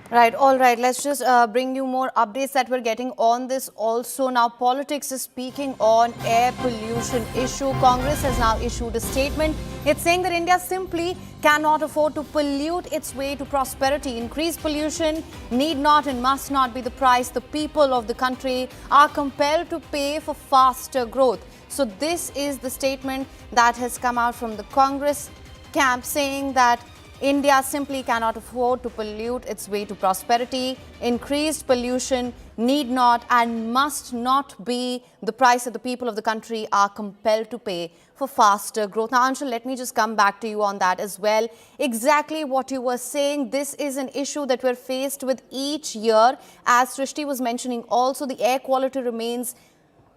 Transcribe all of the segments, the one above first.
Right, all right. Let's just bring you more updates that we're getting on this also. Now, politics is speaking on air pollution issue. Congress has now issued a statement. It's saying that India simply cannot afford to pollute its way to prosperity. Increased pollution need not and must not be the price the people of the country are compelled to pay for faster growth. So this is the statement that has come out from the Congress camp, saying that India simply cannot afford to pollute its way to prosperity. Increased pollution need not and must not be the price that the people of the country are compelled to pay for faster growth. Now, Anshul, let me just come back to you on that as well. Exactly what you were saying, this is an issue that we're faced with each year. As Srishti was mentioning, also the air quality remains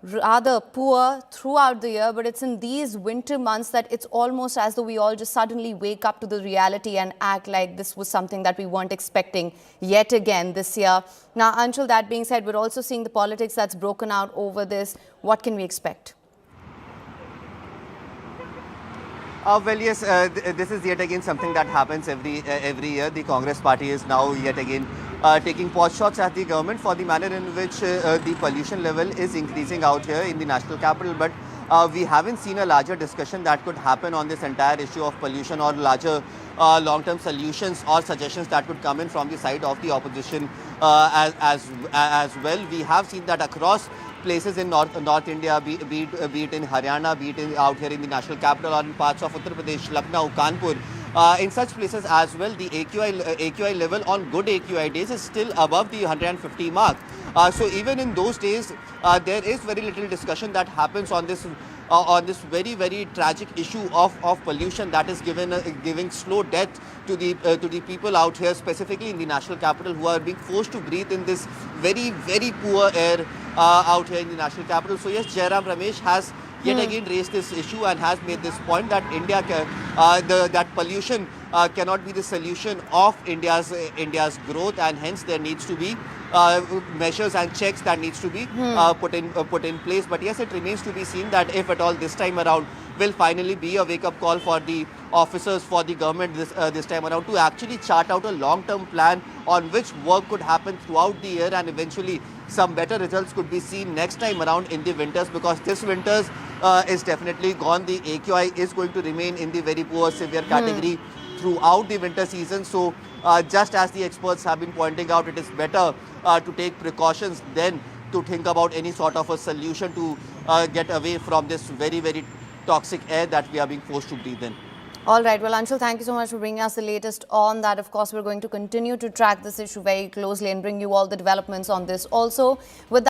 rather poor throughout the year, but it's in these winter months that it's almost as though we all just suddenly wake up to the reality and act like this was something that we weren't expecting yet again this year. Now, Anshul, that being said, we're also seeing the politics that's broken out over this. What can we expect? Well, yes, this is yet again something that happens every year. The Congress party is now yet again taking pot shots at the government for the manner in which the pollution level is increasing out here in the national capital. But we haven't seen a larger discussion that could happen on this entire issue of pollution, or larger long-term solutions or suggestions that could come in from the side of the opposition as well. We have seen that across places in North India, be it in Haryana, be it out here in the national capital, or in parts of Uttar Pradesh, Lucknow, Kanpur. In such places as well, the AQI level on good AQI days is still above the 150 mark. So even in those days, there is very little discussion that happens on this very tragic issue of pollution that is giving slow death to the people out here, specifically in the national capital, who are being forced to breathe in this very poor air out here in the national capital. So yes, Jairam Ramesh has yet again raised this issue and has made this point that that pollution cannot be the solution of India's growth, and hence there needs to be measures and checks that needs to be put in place. But yes, it remains to be seen that if at all this time around will finally be a wake-up call for the officers, for the government this time around, to actually chart out a long-term plan on which work could happen throughout the year, and eventually some better results could be seen next time around in the winters, because this winters is definitely gone. The AQI is going to remain in the very poor severe category throughout the winter season. So just as the experts have been pointing out, it is better to take precautions than to think about any sort of a solution to get away from this very toxic air that we are being forced to breathe in. All right. Well, Anshul, thank you so much for bringing us the latest on that. Of course, we're going to continue to track this issue very closely and bring you all the developments on this also. With